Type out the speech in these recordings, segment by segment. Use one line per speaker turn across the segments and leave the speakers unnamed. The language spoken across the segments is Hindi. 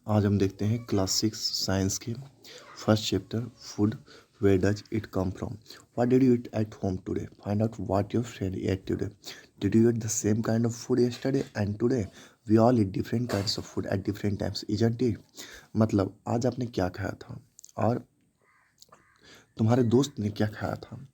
आज हम देखते हैं क्लास 6 साइंस के first chapter food where does it come from what did you eat at home today find out what your friend ate today did you eat the same kind of food yesterday and today we all eat different kinds of food at different times isn't it. मतलब आज आपने क्या खाया था और तुम्हारे दोस्त ने क्या खाया था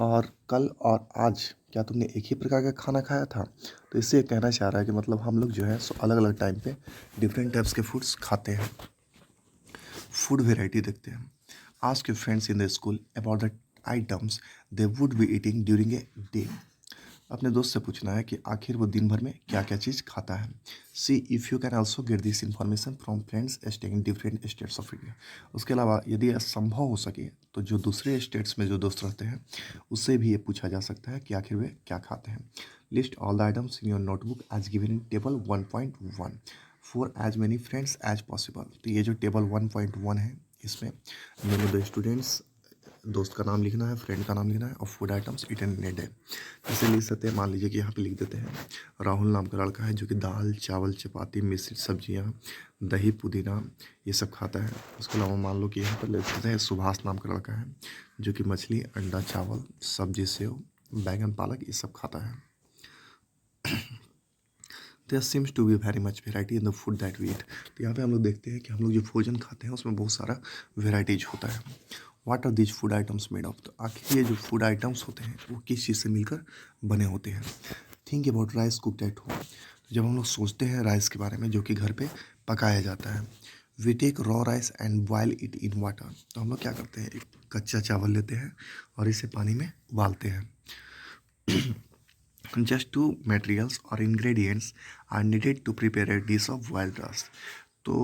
और कल और आज क्या तुमने एक ही प्रकार का खाना खाया था। तो इससे ये कहना चाह रहा है कि मतलब हम लोग जो है सो अलग अलग टाइम पे डिफरेंट टाइप्स के फूड्स खाते हैं। फूड वेराइटी देखते हैं। Ask your friends in the school about the items they would be eating during a day. अपने दोस्त से पूछना है कि आखिर वो दिन भर में क्या क्या चीज़ खाता है। सी if you can also get this information from friends staying in different states of India. उसके अलावा यदि यह संभव हो सके तो जो दूसरे स्टेट्स में जो दोस्त रहते हैं उससे भी ये पूछा जा सकता है कि आखिर वे क्या खाते हैं। List all the items in your notebook as given in table 1.1 for as many friends as possible. तो ये जो टेबल 1.1 है इसमें मेरे दो स्टूडेंट्स दोस्त का नाम लिखना है, फ्रेंड का नाम लिखना है और food items eaten in a day. जैसे लिख सकते हैं, मान लीजिए कि यहाँ पे लिख देते हैं राहुल नाम का लड़का है जो कि दाल चावल चपाती मिश्रित सब्जियाँ दही पुदीना ये सब खाता है। उसके अलावा मान लो कि यहाँ पर लिख देते हैं सुभाष नाम का लड़का है जो कि मछली अंडा चावल सब्जी सेव बैगन पालक ये सब खाता है। There seems to be very much variety in the food that we eat. तो यहाँ पे हम लोग देखते हैं कि हम लोग जो भोजन खाते हैं उसमें बहुत सारा वेराइटीज होता है। What are these food items made of. तो आखिर ये जो फूड आइटम्स होते हैं वो किस चीज़ से मिलकर बने होते हैं। Think about rice cooked at home. तो जब हम लोग सोचते हैं राइस के बारे में जो कि घर पे पकाया जाता है। We take raw rice and boil it in water. तो हम लोग क्या करते हैं, एक कच्चा चावल लेते हैं और इसे पानी में उबालते हैं। Just two materials or ingredients are needed to prepare a dish of boiled rice। तो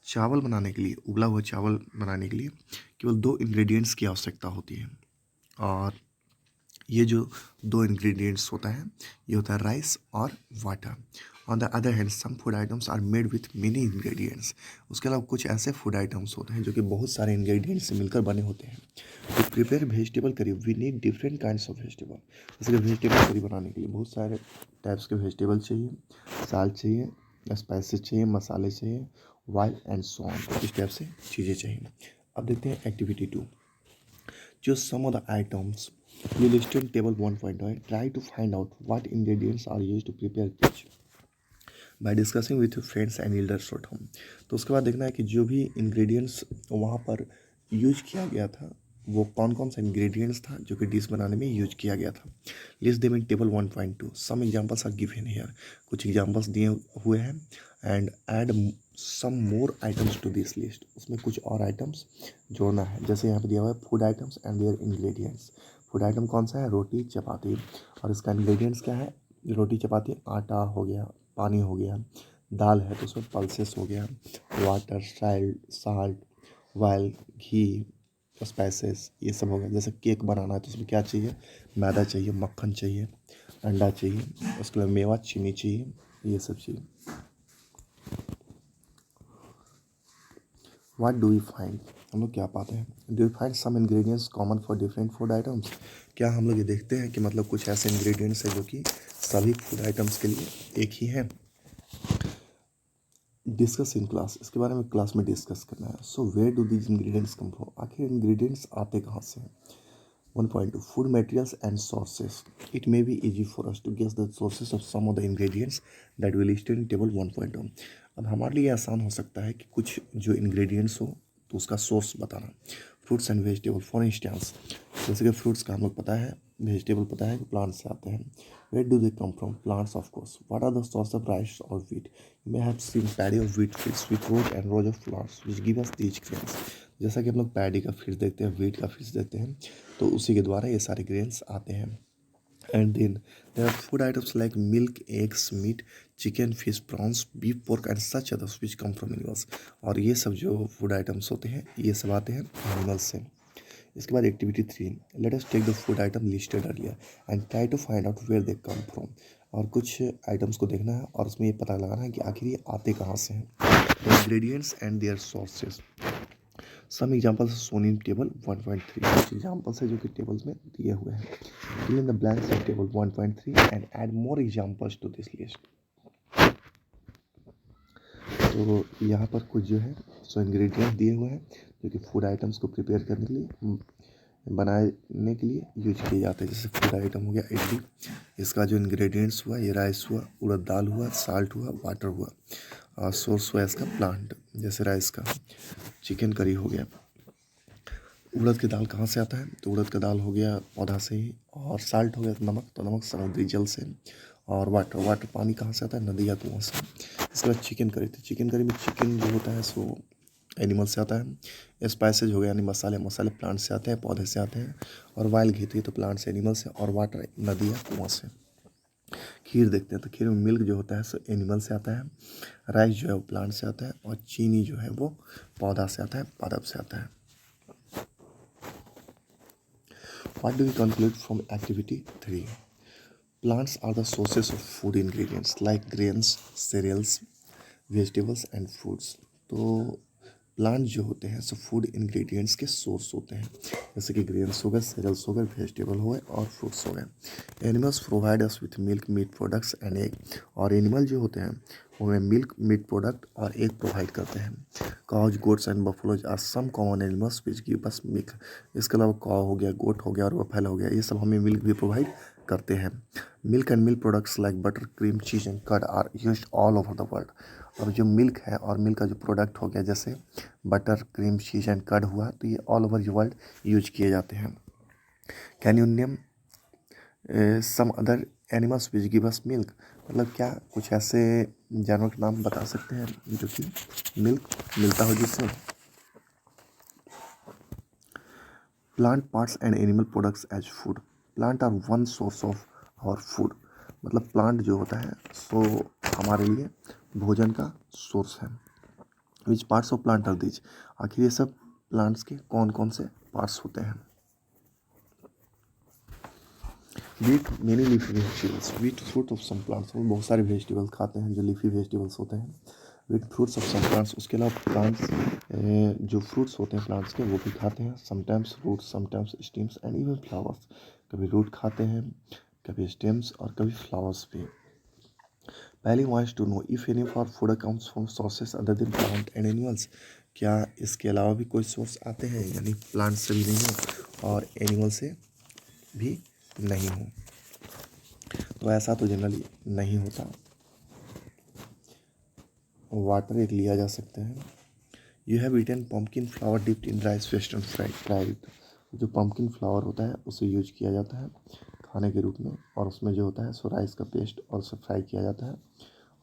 चावल बनाने के लिए, उबला हुआ चावल बनाने के लिए केवल दो इंग्रेडिएंट्स की आवश्यकता होती है और ये जो दो इंग्रेडिएंट्स होता है ये होता है राइस और water. On the other hand some food items are made with many ingredients. उसके अलावा कुछ ऐसे फूड आइटम्स होते हैं जो कि बहुत सारे इंग्रेडिएंट्स से मिलकर बने होते हैं। तो prepare vegetable curry we need different kinds of vegetable. जैसे कि वेजिटेबल करी बनाने के लिए बहुत सारे टाइप्स के वेजिटेबल चाहिए, साल्ट चाहिए, स्पाइसेस चाहिए, मसाले चाहिए, वाइल एंड सो ऑन। इस टाइप से चीज़ें चाहिए। अब देखते हैं activity 2। Choose some of the items you listed in table 1.1. Try to find out what ingredients are used to prepare each by discussing with your friends and elders at home। तो उसके बाद देखना है कि जो भी इंग्रेडिएंट्स वहाँ पर यूज किया गया था वो कौन कौन सा इंग्रेडिएंट्स था जो कि डिश बनाने में यूज किया गया था। List them in table 1.2। Some examples are given here. कुछ एग्जांपल्स दिए हुए हैं and add some more items to this list. उसमें कुछ और आइटम्स जोड़ना है। जैसे यहाँ पे दिया हुआ है food items and their ingredients. Food item कौन सा है, रोटी चपाती, और इसका इंग्रेडिएंट्स क्या है, रोटी चपाती आटा हो गया, पानी हो गया, दाल है तो उसमें पल्सेस हो गया, वाटर साल्ट वाइल घी स्पाइसेस ये सब हो गया। जैसे केक बनाना है तो उसमें क्या चाहिए, मैदा चाहिए, मक्खन चाहिए, अंडा चाहिए, उसके बाद मेवा चीनी चाहिए, ये सब चाहिए। व्हाट डू यू फाइंड, हम लोग क्या पाते हैं। Do you find some ingredients common for different food items. क्या हम लोग ये देखते हैं कि मतलब कुछ ऐसे इंग्रेडिएंट्स हैं जो कि सभी फूड आइटम्स के लिए एक ही हैं। डिस्कस इन क्लास, इसके बारे में क्लास में डिस्कस करना है। So where do these ingredients come from, आखिर इंग्रेडिएंट्स आते कहाँ से हैं। 1.2 Food materials and sources. It may be easy for us to guess the sources of some of the ingredients that we listed in table 1.2। अब हमारे लिए आसान हो सकता है कि कुछ जो इंग्रेडिएंट्स हो तो उसका सोर्स बताना। Fruits and vegetable for instance, जैसे कि फ्रूट्स का हम लोग पता है, वेजिटेबल पता है कि प्लांट से आते हैं। Where do they come from, plants of course. What are the source of rice और wheat, you may have seen paddy of wheat fields with rows and rows of flowers which give us these grains. जैसा कि हम लोग पैडी का फील्ड देखते हैं, व्हीट का फील्ड देखते हैं, तो उसी के द्वारा ये सारे ग्रेन्स आते हैं। And then there are food items like milk eggs meat chicken fish prawns beef pork and such others which come from animals. और ये सब जो फूड आइटम्स होते हैं ये सब आते हैं एनिमल्स से। इसके बाद activity 3, let us take the food item listed earlier and try to find out where they come from. और कुछ आइटम्स को देखना है और उसमें ये पता लगाना है कि आखिर ये आते कहाँ से हैं। The ingredients and their sources. Some examples shown in table 1.3। कुछ एग्जाम्पल्स है जो कि टेबल्स में दिए हुए हैं। Fill in the blanks in table 1.3 and add more examples to this list. तो यहाँ पर कुछ जो है सो इंग्रेडिएंट दिए हुए हैं जो कि फूड आइटम्स को प्रिपेयर करने के लिए बनाने के लिए यूज किए जाते हैं। जैसे फूड आइटम हो गया इडली, इसका जो इंग्रेडिएंट्स हुआ ये राइस हुआ, उड़द दाल हुआ, साल्ट हुआ, वाटर हुआ, और सोर्स हुआ इसका प्लांट, जैसे राइस का। चिकन करी हो गया। उड़द की दाल कहाँ से आता है? तो उड़द का दाल हो गया पौधा से ही। और साल्ट हो गया नमक, तो नमक समुद्री जल से। और वाटर पानी कहाँ से आता है? नदी या कुआं से। इसके बाद चिकन करी, तो चिकन करी में चिकन जो होता है सो एनिमल से आता है। स्पाइसेज हो गया यानी मसाले प्लांट से आते हैं, पौधे से आते हैं। और वाइल्ड घी, तो ये तो प्लांट से, एनिमल से। और वाटर नदी या कुआं से। खीर देखते हैं, तो खीर में मिल्क जो होता है सो एनिमल से आता है। राइस जो है वो प्लांट से आता है। और चीनी जो है वो पौधा से आता है, पादप से आता है। What do we conclude from activity 3? Plants are the sources of food ingredients like grains, cereals, vegetables and fruits. तो प्लांट जो होते हैं सो फूड इंग्रेडिएंट्स के सोर्स होते हैं, जैसे कि ग्रेन्स हो गए, सीरियल्स हो गए, वेजिटेबल हो गए और फ्रूट्स हो गए। Animals provide us with milk, meat products and egg. और एनिमल जो होते हैं वो हमें मिल्क, मीट प्रोडक्ट और एग प्रोवाइड करते हैं। Cows, goats and buffaloes are some common animals which give us milk. इसके अलावा काउ हो गया, गोट हो गया और बफेल हो गया, ये सब हमें मिल्क भी प्रोवाइड करते हैं। Milk and milk products like butter, cream, cheese and curd are used all over the world. और जो मिल्क है और मिल्क का जो प्रोडक्ट हो गया जैसे butter, cream, cheese and curd हुआ, तो ये all over the world use किए जाते हैं। Can you name some other animals which give us milk? मतलब क्या कुछ ऐसे जानवर के नाम बता सकते हैं जो कि मिल्क मिलता हो जिससे? Plant parts and animal products as food. Plant are one source of our food. मतलब प्लांट जो होता है सो हमारे लिए भोजन का सोर्स है। Which parts of plant are these? आखिर ये सब प्लांट्स के कौन कौन से पार्ट्स होते हैं? We eat many leafy vegetables. We eat fruit of some plants. वो बहुत सारे वेजिटेबल्स खाते हैं जो लीफी वेजिटेबल्स होते हैं। We eat fruits of some plants. उसके अलावा प्लांट्स जो फ्रूट्स होते हैं प्लांट्स के वो भी खाते हैं। Sometimes roots, sometimes stems and even flowers. कभी रूट खाते हैं, कभी स्टेम्स और कभी फ्लावर्स भी। Paheli wants to know if any for food comes from sources other than plant and animals. क्या इसके अलावा भी कोई सोर्स आते हैं, यानी प्लांट से भी नहीं हो और एनिमल से भी नहीं हो? तो ऐसा तो जनरली नहीं होता। वाटर एक लिया जा सकता है। You have eaten pumpkin flower dipped in rice western fried. जो पम्पकिन फ्लावर होता है उसे यूज किया जाता है खाने के रूप में, और उसमें जो होता है सो राइस का पेस्ट और उसे फ्राई किया जाता है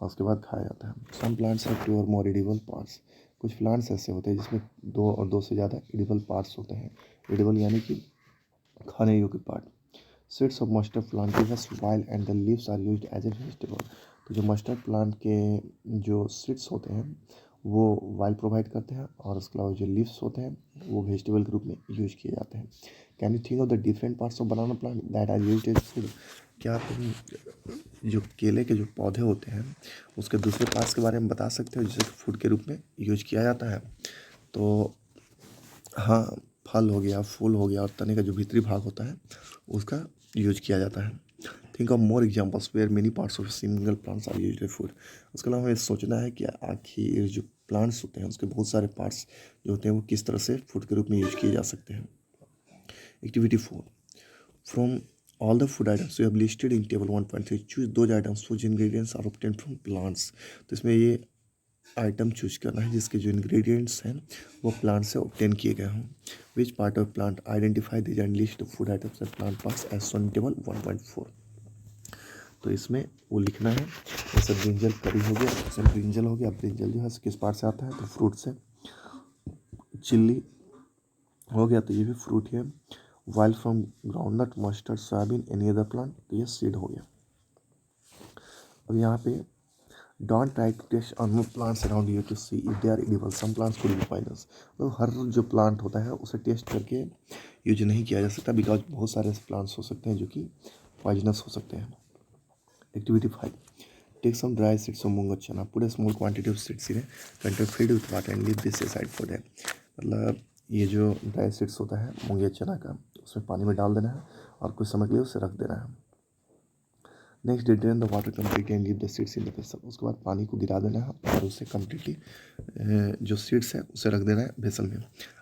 और उसके बाद खाया जाता है। सम प्लांट्स हैव टू और मोर एडिबल पार्ट्स। कुछ प्लांट्स ऐसे होते हैं जिसमें दो और दो से ज़्यादा एडिबल पार्ट्स होते हैं। एडिबल यानी कि खाने योग्य part. Seeds of mustard plant give us oil and the leaves are used as a vegetable. तो जो मस्टर्ड प्लांट के जो सीड्स होते हैं वो ऑयल प्रोवाइड करते हैं, और उसके अलावा जो लीव्स होते हैं वो वेजिटेबल के रूप में यूज किए जाते हैं। Can you think of the different parts of banana plant that are used as food? क्या तुम जो केले के जो पौधे होते हैं उसके दूसरे पार्ट्स के बारे में बता सकते हो जिसे फूड के रूप में यूज किया जाता है? तो हाँ, फल हो गया, फूल हो गया और तने का जो भीतरी भाग होता है उसका यूज किया जाता है। Think of more examples where many parts of single plants are used as food. उसके अलावा हमें सोचना है कि आखिर जो प्लांट्स होते हैं उसके बहुत सारे पार्ट्स जो होते हैं वो किस तरह से फूड के रूप में यूज किए जा सकते हैं। Activity 4, from all the food items you have listed in table 1.3 choose those items whose ingredients are obtained from plants। तो इसमें ये आइटम चूज करना है जिसके जो इंग्रेडिएंट्स हैं वो प्लांट से ऑब्टेन किए गए हों। Which part of plant identify these and list food items and plant parts as shown in table 1.4। तो इसमें वो लिखना है, जैसे ब्रिंजल करी हो गया, जैसे ब्रिंजल हो गया, ब्रिंजल जो है किस पार्ट से आता है तो फ्रूट से। चिल्ली हो गया तो ये भी फ्रूट है। While from groundnut, mustard, soybean, any other plant, तो ये सीड हो गया। अब यहाँ पे don't try to taste unknown plants around you to see if they are edible, some plants could be poisonous. तो हर जो प्लांट होता है उसे टेस्ट करके यूज नहीं किया जा सकता, बिकॉज बहुत सारे प्लांट्स हो सकते हैं जो कि पॉइजनस हो सकते हैं। Activity 5, take some dry seeds of moong और chana, put a small quantity of seeds in container filled with water and leave this aside for them. मतलब ये जो ड्राई सीड्स होता है मूंग या चना का, उसमें पानी में डाल देना है और कुछ समय के लिए उसे रख देना है। Next drain the water completely and leave the seeds in the vessel. उसके बाद पानी को गिरा देना है और उसे कम्प्लीटली जो सीड्स है उसे रख देना है वेसल में।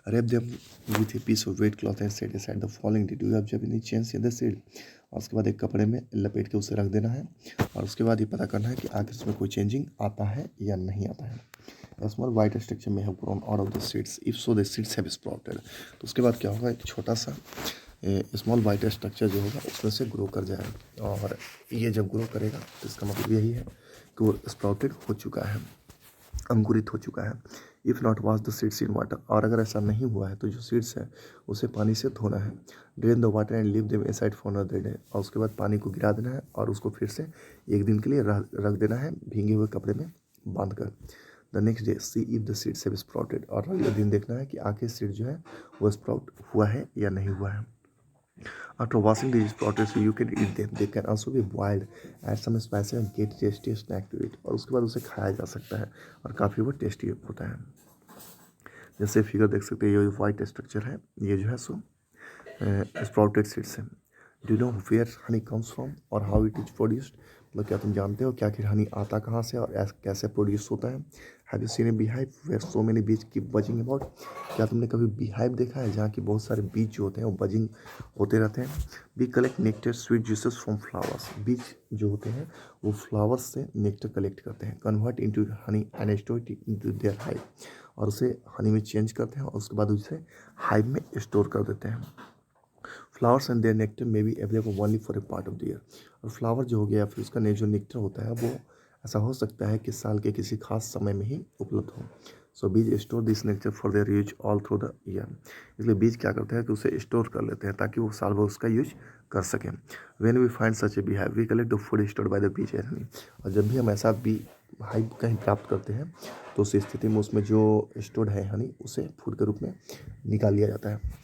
Wrap them with a piece of wet cloth and set aside the following day do you observe any change in the seed. और उसके बाद एक कपड़े में लपेट के उसे रख देना है और उसके बाद ये पता करना है कि आखिर इसमें कोई चेंजिंग आता है या नहीं आता है। A small white structure may have grown out of the seeds. If so, the seeds have sprouted. तो उसके बाद क्या होगा, एक छोटा सा स्मॉल वाइट स्ट्रक्चर जो होगा उसमें से ग्रो कर जाएगा और ये जब ग्रो करेगा तो इसका मतलब यही है कि वो स्प्राउटेड हो चुका है, अंकुरित हो चुका है। If not wash the seeds in water. और अगर ऐसा नहीं हुआ है तो जो सीड्स है उसे पानी से धोना है। Drain the water and leave them aside for another day. और उसके बाद पानी को गिरा देना है और उसको फिर से एक दिन के लिए रख देना है भींगे हुए कपड़े में बांध कर। The next day see if the seeds have sprouted. और अगले दिन देखना है कि आखिर सीड जो है वो स्प्राउट हुआ है या नहीं हुआ है। After washing these sprouted, so you can eat them. They can also be boiled, add some spices and get tasty snack to it. और उसके बाद उसे खाया जा सकता है और काफ़ी वो टेस्टी होता है। जैसे फिगर देख सकते हैं, ये वाइट स्ट्रक्चर है, ये जो है सो स्प्राउटेड सीड्स है। Do you know where honey comes from और हाउ इट इज प्रोड्यूस्ड। मतलब क्या तुम जानते हो कि आखिर हनी आता कहाँ से और कैसे प्रोड्यूस होता है। Have you seen a beehive where so many bees keep buzzing about. क्या तुमने कभी बीहाइव देखा है जहाँ की बहुत सारे बीज जो होते हैं वो बजिंग होते रहते हैं। Bee collect nectar sweet juices from flowers. Bees जो होते हैं वो फ्लावर्स से नेक्टर कलेक्ट करते हैं। Convert into honey and store it into their hive. और उसे हनी में चेंज करते हैं और उसके बाद उसे हाइव में स्टोर कर देते हैं। Flowers and their nectar may be available only for a part of the year. और फ्लावर जो हो गया फिर उसका जो नेक्टर होता है वो ऐसा हो सकता है कि साल के किसी खास समय में ही उपलब्ध हो। सो बीज store this nectar for their use all through the year. इसलिए बीज क्या करते हैं कि उसे स्टोर कर लेते हैं ताकि वो साल भर उसका यूज कर सकें। When we find such a bee hive we collect the food stored by the bees and honey. और जब भी हम ऐसा बी हाइव कहीं प्राप्त करते हैं तो उस स्थिति में उसमें जो स्टोर्ड है हनी उसे फूड के रूप में निकाल लिया जाता है।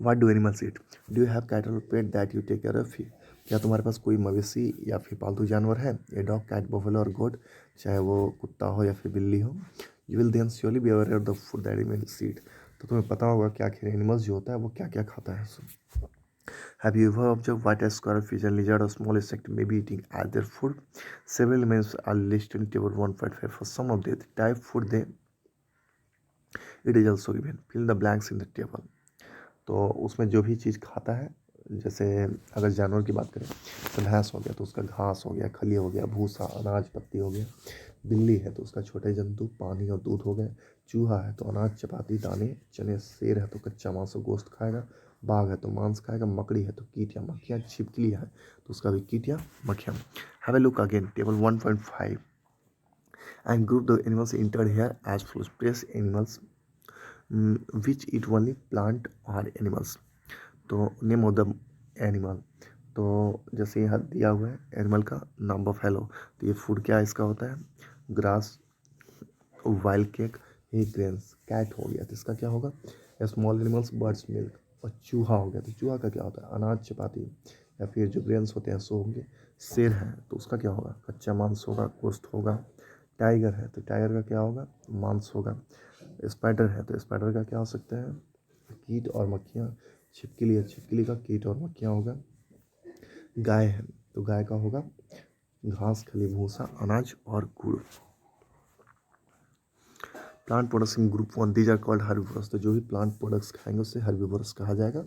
What do animals eat? Do you have cattle or pet that you take care of? क्या तुम्हारे पास कोई मवेशी या फिर पालतू जानवर है, ए डॉग, कैट, बफेलो और गोट, चाहे वो कुत्ता हो या फिर बिल्ली हो। You will then surely be aware of the food that animals eat. तो तुम्हें पता होगा कि आखिर एनिमल्स जो होता है वो क्या क्या खाता है। Have you ever observed what a squirrel, fish, and lizard or small insect may be eating as their food? Several elements are listed in table 1.5. For some of the type food they it is also given. Fill the blanks in the table. तो उसमें जो भी चीज़ खाता है, जैसे अगर जानवर की बात करें तो भैंस हो गया तो उसका घास हो गया, खली हो गया, भूसा, अनाज, पत्ती हो गया। बिल्ली है तो उसका छोटे जंतु, पानी और दूध हो गए। चूहा है तो अनाज, चपाती, दाने, चने। शेर है तो कच्चा मांस और गोश्त खाएगा। बाघ है तो मांस खाएगा। मकड़ी है तो कीट या मक्खियाँ। छिपकली है तो उसका भी कीट या मक्खियाँ। Have a look again table 1.5 and group the animals entered here as follows. Place animals which eat only plant or animals. तो नेम ऑफ द एनिमल, तो जैसे यहाँ दिया हुआ है एनिमल का नाम बफेलो, तो ये फूड क्या इसका होता है, ग्रास, वाइल्ड केक, ही ग्रेन्स। कैट हो गया तो इसका क्या होगा, स्मॉल एनिमल्स, बर्ड्स, मिल्क। और चूहा हो गया तो चूहा का क्या होता है, अनाज, चपाती या फिर जो ग्रेन्स होते हैं सो होंगे। शेर है तो उसका क्या होगा, कच्चा मांस होगा, गोश्त होगा। टाइगर है तो टाइगर का क्या होगा, मांस होगा। स्पाइडर है तो स्पाइडर का क्या हो सकता है, कीट और मक्खियाँ। छिपकली है, छिपकली का कीट और मक्खियाँ होगा। गाय है तो गाय का होगा घास, खली, भूसा, अनाज और गुड़। Plant products in group 1 these are called herbivorous. तो जो भी प्लांट प्रोडक्ट्स खाएंगे उससे हर्बीवोरस कहा जाएगा।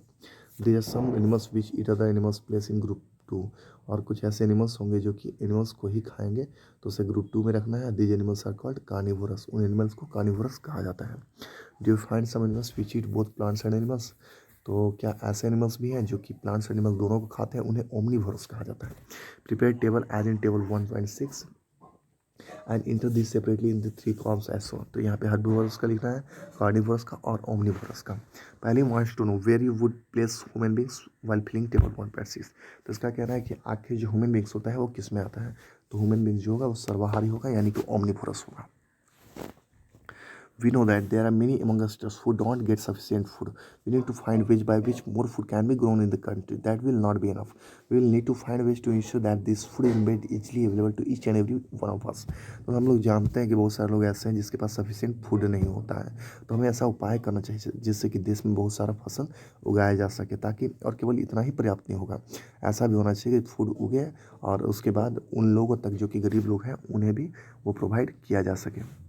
These are some animals which eat other animals place in group 2। और कुछ ऐसे एनिमल्स होंगे जो कि एनिमल्स को ही खाएंगे तो उसे ग्रुप 2 में रखना है। These animals are called carnivorous. उन एनिमल्स को कार्निवोरस कहा जाता है। Do you find some animals which eat both plants and animals. तो क्या ऐसे एनिमल्स भी हैं जो कि प्लांट्स एंड एनिमल्स दोनों को खाते हैं, उन्हें ओमनिवोरस कहा जाता है। Prepare table as in table 1.6 and enter this separately in the 3 columns as so. तो यहाँ पे हर्बीवोरस का लिखना है, कार्निवोरस का और ओमनिवोरस का। पहले wants to know where you would place human beings while filling table 1.6। तो इसका कहना है कि आखिर जो ह्यूमन बींग्स होता है वो किस में आता है। तो ह्यूमन बींग्स जो होगा वो सर्वाहारी होगा यानी कि ओमनिवोरस होगा। We know that there are many among us just who don't get sufficient food. We need to find ways by which more food can be grown in the country. That will not be enough. We will need to find ways to ensure that this food is made easily available to each and every one of us. तो हम लोग जानते हैं कि बहुत सारे लोग ऐसे हैं जिसके पास सफिशिएंट फूड नहीं होता है, तो हमें ऐसा उपाय करना चाहिए जिससे कि देश में बहुत सारा फसल उगाया जा सके, ताकि और केवल इतना ही पर्याप्त नहीं होगा, ऐसा भी होना चाहिए कि फूड उगे और उसके बाद उन लोगों तक जो कि गरीब लोग हैं उन्हें भी वो प्रोवाइड किया जा सके।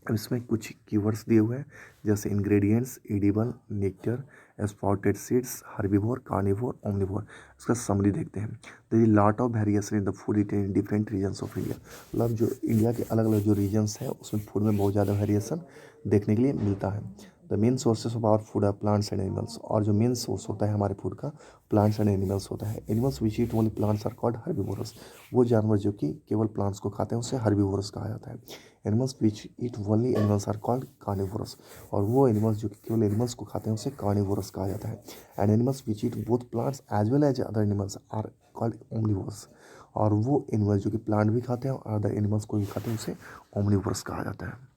अब इसमें कुछ कीवर्ड्स दिए हुए हैं जैसे ingredients, edible, nectar, spotted seeds, herbivore, carnivore, omnivore. इसका समरी देखते हैं। There is lot of variation in the food eaten in different regions of India. मतलब जो इंडिया के अलग अलग जो रीजन्स हैं उसमें फूड में बहुत ज़्यादा वेरिएशन देखने के लिए मिलता है। The main sources of our food are plants and animals. और जो मेन सोर्स होता है हमारे फूड का प्लांट्स एंड एनिमल्स होता है। Animals which eat only plants are called herbivorous. वो जानवर जो कि केवल प्लांट्स को खाते हैं उसे हर्बीवोरस कहा जाता है। Animals which eat only animals are called carnivorous. और वो एनिमल्स जो कि केवल एनिमल्स को खाते हैं उसे कार्निवोरस कहा जाता है। And animals which eat both plants as well as other animals are called omnivorous. और वो एनिमल्स जो कि प्लांट भी खाते हैं और अदर एनिमल्स को भी खाते हैं उसे ओमनिवोरस कहा जाता है।